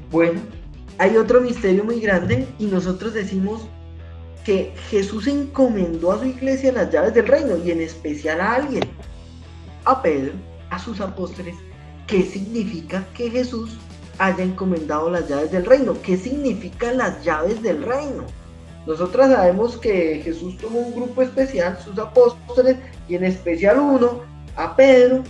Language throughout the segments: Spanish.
Bueno, hay otro misterio muy grande y nosotros decimos que Jesús encomendó a su iglesia las llaves del reino y en especial a alguien, a Pedro, a sus apóstoles. ¿Qué significa que Jesús haya encomendado las llaves del reino? ¿Qué significan las llaves del reino? Nosotros sabemos que Jesús tuvo un grupo especial, sus apóstoles, y en especial uno, a Pedro,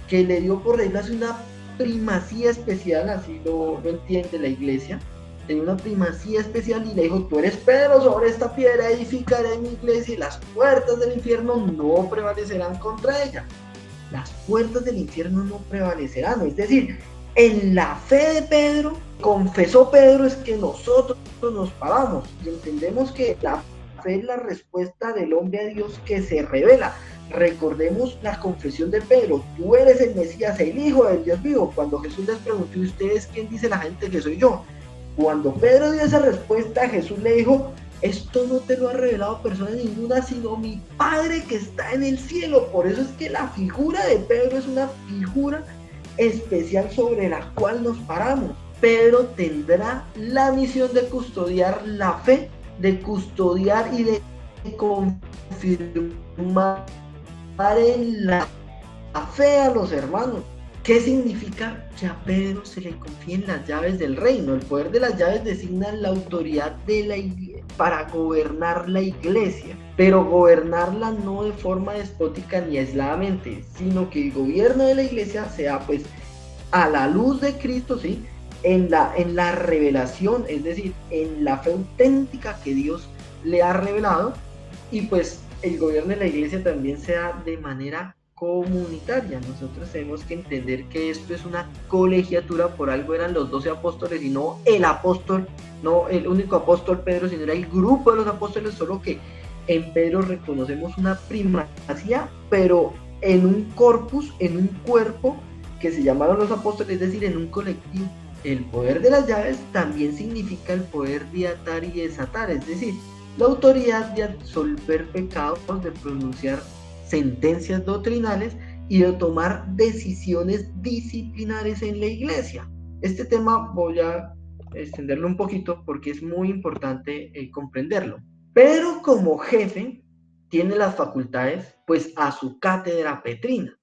que le dio por reglas una primacía especial, así lo entiende la iglesia. Tenía una primacía especial y le dijo: tú eres Pedro, sobre esta piedra edificaré mi iglesia y las puertas del infierno no prevalecerán contra ella. Las puertas del infierno no prevalecerán, es decir, en la fe de Pedro, confesó Pedro, es que nosotros nos paramos y entendemos que la fe es la respuesta del hombre a Dios que se revela. Recordemos la confesión de Pedro: tú eres el Mesías, el Hijo del Dios vivo. Cuando Jesús les preguntó: ¿y ustedes quién dice la gente que soy yo? Cuando Pedro dio esa respuesta, Jesús le dijo: esto no te lo ha revelado persona ninguna, sino mi Padre que está en el cielo. Por eso es que la figura de Pedro es una figura especial sobre la cual nos paramos. Pedro tendrá la misión de custodiar la fe, de custodiar y de confirmar en la fe a los hermanos. ¿Qué significa que a Pedro se le confíen las llaves del reino? El poder de las llaves designa la autoridad de la iglesia para gobernar la iglesia, pero gobernarla no de forma despótica ni aisladamente, sino que el gobierno de la iglesia sea pues a la luz de Cristo, ¿sí? En la revelación, es decir, en la fe auténtica que Dios le ha revelado, y pues el gobierno de la iglesia también sea de manera comunitaria. Nosotros tenemos que entender que esto es una colegiatura, por algo eran los 12 apóstoles y no el apóstol, no el único apóstol Pedro, sino era el grupo de los apóstoles, solo que en Pedro reconocemos una primacía, pero en un corpus, en un cuerpo que se llamaron los apóstoles, es decir, en un colectivo. El poder de las llaves también significa el poder de atar y desatar, es decir, la autoridad de absolver pecados, de pronunciar sentencias doctrinales y de tomar decisiones disciplinares en la iglesia. Este tema voy a extenderlo un poquito porque es muy importante comprenderlo. Pero como jefe tiene las facultades pues a su cátedra petrina.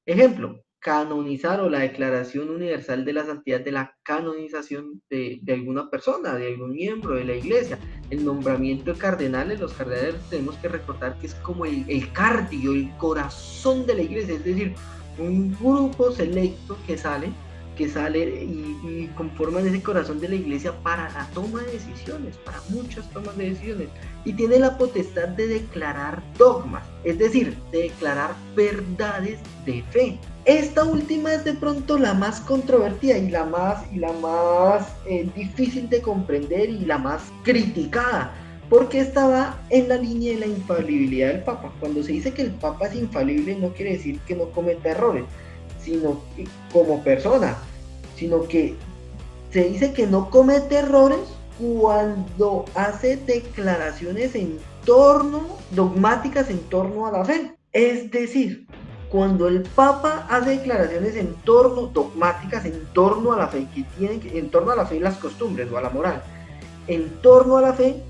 Ejemplo: canonizar, o la declaración universal de la santidad, de la canonización de alguna persona, de algún miembro de la iglesia. El nombramiento de cardenales, los cardenales tenemos que recordar que es como el cardio, el corazón de la iglesia, es decir, un grupo selecto que sale y conforman ese corazón de la iglesia para la toma de decisiones, para muchas tomas de decisiones, y tiene la potestad de declarar dogmas, es decir, de declarar verdades de fe. Esta última es de pronto la más controvertida y la más difícil de comprender y la más criticada, porque estaba en la línea de la infalibilidad del Papa. Cuando se dice que el Papa es infalible, no quiere decir que no cometa errores, sino que, como persona, sino que se dice que no comete errores cuando hace declaraciones dogmáticas en torno a la fe. Es decir, cuando el Papa hace declaraciones dogmáticas en torno a la fe, en torno a la fe y las costumbres, o a la moral, en torno a la fe,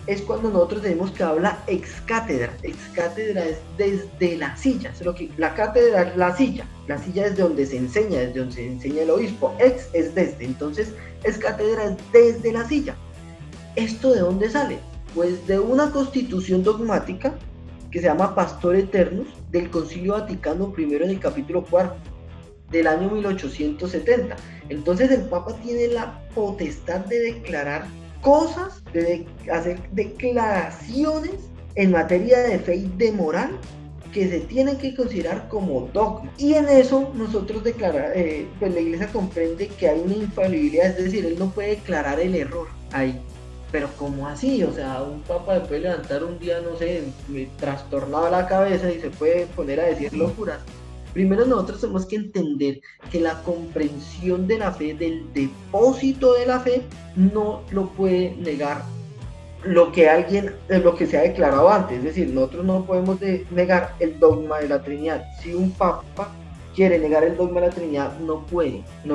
es cuando nosotros tenemos que hablar ex cátedra. Ex cátedra es desde la silla, es lo que la cátedra es la silla es de donde se enseña, desde donde se enseña el obispo. Ex es desde, entonces ex cátedra es desde la silla. ¿Esto de dónde sale? Pues de una constitución dogmática que se llama Pastor Eternus del Concilio Vaticano I en el capítulo 4 del año 1870. Entonces el Papa tiene la potestad de declarar cosas, de hacer declaraciones en materia de fe y de moral que se tienen que considerar como dogma. Y en eso nosotros pues la iglesia comprende que hay una infalibilidad, es decir, él no puede declarar el error ahí. Pero ¿cómo así? O sea, un papa puede levantar un día, no sé, trastornado la cabeza y se puede poner a decir locuras. Primero nosotros tenemos que entender que la comprensión de la fe, del depósito de la fe, no lo puede negar lo que se ha declarado antes. Es decir, nosotros no podemos negar el dogma de la Trinidad. Si un papa quiere negar el dogma de la Trinidad, no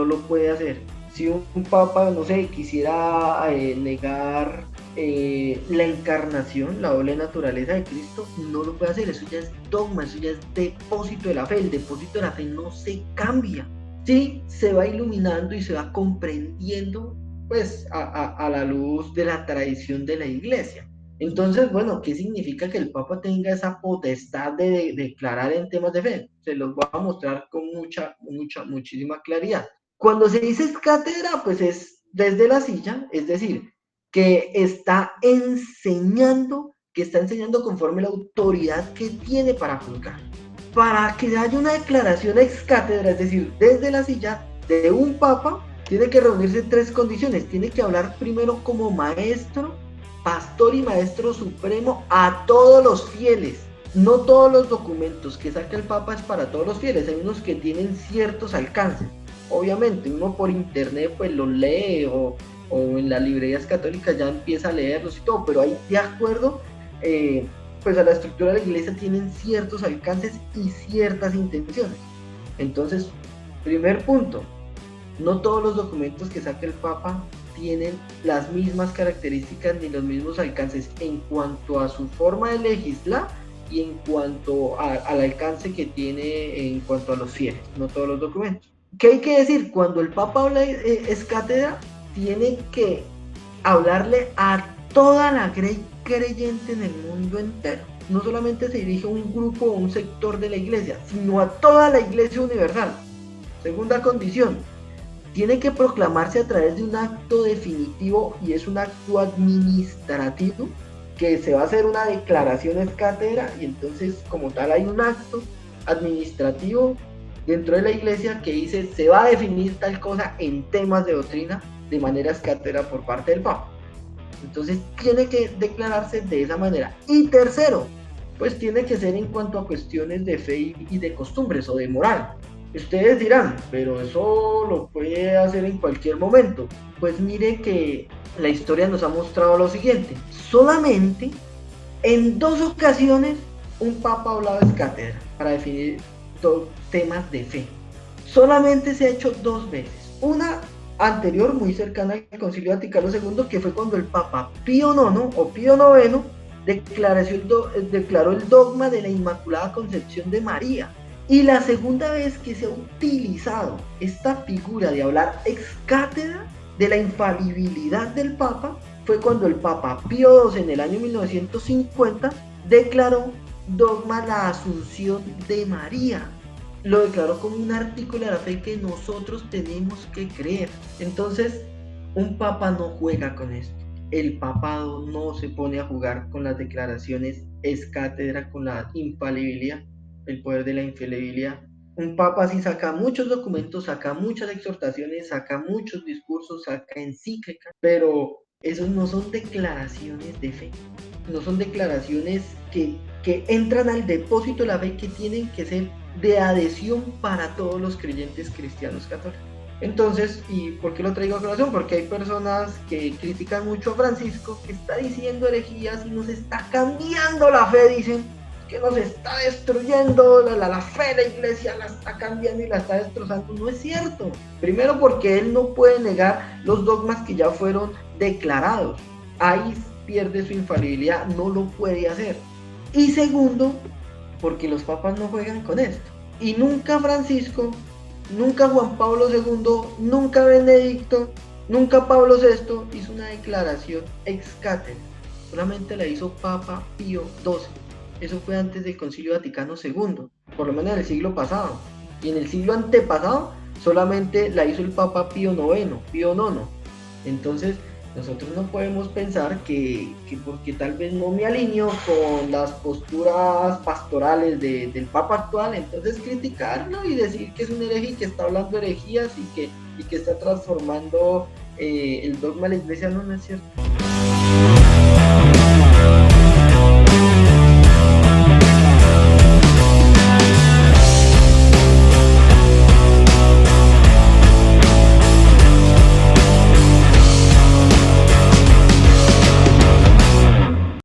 lo puede hacer. Si un papa, no sé, quisiera negar la encarnación, la doble naturaleza de Cristo, no lo puede hacer. Eso ya es dogma, eso ya es depósito de la fe. El depósito de la fe no se cambia. Sí, se va iluminando y se va comprendiendo pues a la luz de la tradición de la iglesia. Entonces, bueno, ¿qué significa que el Papa tenga esa potestad de declarar en temas de fe? Se los voy a mostrar con muchísima claridad. Cuando se dice cátedra, pues es desde la silla, es decir, que está enseñando conforme la autoridad que tiene para juzgar. Para que haya una declaración ex cátedra, es decir, desde la silla de un papa, tiene que reunirse en 3 condiciones. Tiene que hablar primero como maestro, pastor y maestro supremo a todos los fieles. No todos los documentos que saca el papa es para todos los fieles, hay unos que tienen ciertos alcances. Obviamente, uno por internet pues los lee o en las librerías católicas ya empieza a leerlos y todo, pero ahí de acuerdo pues a la estructura de la iglesia tienen ciertos alcances y ciertas intenciones. Entonces, primer punto, no todos los documentos que saca el Papa tienen las mismas características ni los mismos alcances en cuanto a su forma de legislar y en cuanto al alcance que tiene en cuanto a los fieles, no todos los documentos. ¿Qué hay que decir? Cuando el Papa habla es cátedra, tiene que hablarle a toda la grey creyente en el mundo entero. No solamente se dirige a un grupo o un sector de la iglesia, sino a toda la iglesia universal. Segunda condición, tiene que proclamarse a través de un acto definitivo y es un acto administrativo que se va a hacer una declaración ex cátedra y entonces como tal hay un acto administrativo dentro de la iglesia que dice se va a definir tal cosa en temas de doctrina de manera ex cátedra por parte del Papa. Entonces tiene que declararse de esa manera. Y tercero, pues tiene que ser en cuanto a cuestiones de fe y de costumbres o de moral. Ustedes dirán, pero eso lo puede hacer en cualquier momento. Pues mire que la historia nos ha mostrado lo siguiente. Solamente en 2 ocasiones un papa ha hablado ex cátedra para definir temas de fe. Solamente se ha hecho 2 veces. Una anterior, muy cercana al Concilio Vaticano II, que fue cuando el Papa Pío IX o Pío IX declaró el dogma de la Inmaculada Concepción de María. Y la segunda vez que se ha utilizado esta figura de hablar ex cátedra de la infalibilidad del Papa fue cuando el Papa Pío II en el año 1950 declaró dogma la Asunción de María. Lo declaró como un artículo de la fe que nosotros tenemos que creer. Entonces, un papa no juega con esto. El papado no se pone a jugar con las declaraciones ex cátedra, con la infalibilidad, el poder de la infalibilidad. Un papa sí saca muchos documentos, saca muchas exhortaciones, saca muchos discursos, saca encíclicas, pero esos no son declaraciones de fe. No son declaraciones que entran al depósito de la fe, que tienen que ser de adhesión para todos los creyentes cristianos católicos. Entonces, ¿y por qué lo traigo a colación? Porque hay personas que critican mucho a Francisco, que está diciendo herejías y nos está cambiando la fe, dicen, que nos está destruyendo la fe de la iglesia, la está cambiando y la está destrozando. No es cierto. Primero porque él no puede negar los dogmas que ya fueron declarados. Ahí pierde su infalibilidad, no lo puede hacer. Y segundo, porque los papas no juegan con esto. Y nunca Francisco, nunca Juan Pablo II, nunca Benedicto, nunca Pablo VI hizo una declaración ex cátedra. Solamente la hizo Papa Pío XII. Eso fue antes del Concilio Vaticano II, por lo menos en el siglo pasado. Y en el siglo antepasado solamente la hizo el Papa Pío IX, Pío IX. Entonces, nosotros no podemos pensar que porque tal vez no me alineo con las posturas pastorales del Papa actual, entonces criticarlo y decir que es un hereje y que está hablando herejías y que está transformando el dogma de la iglesia, no es cierto.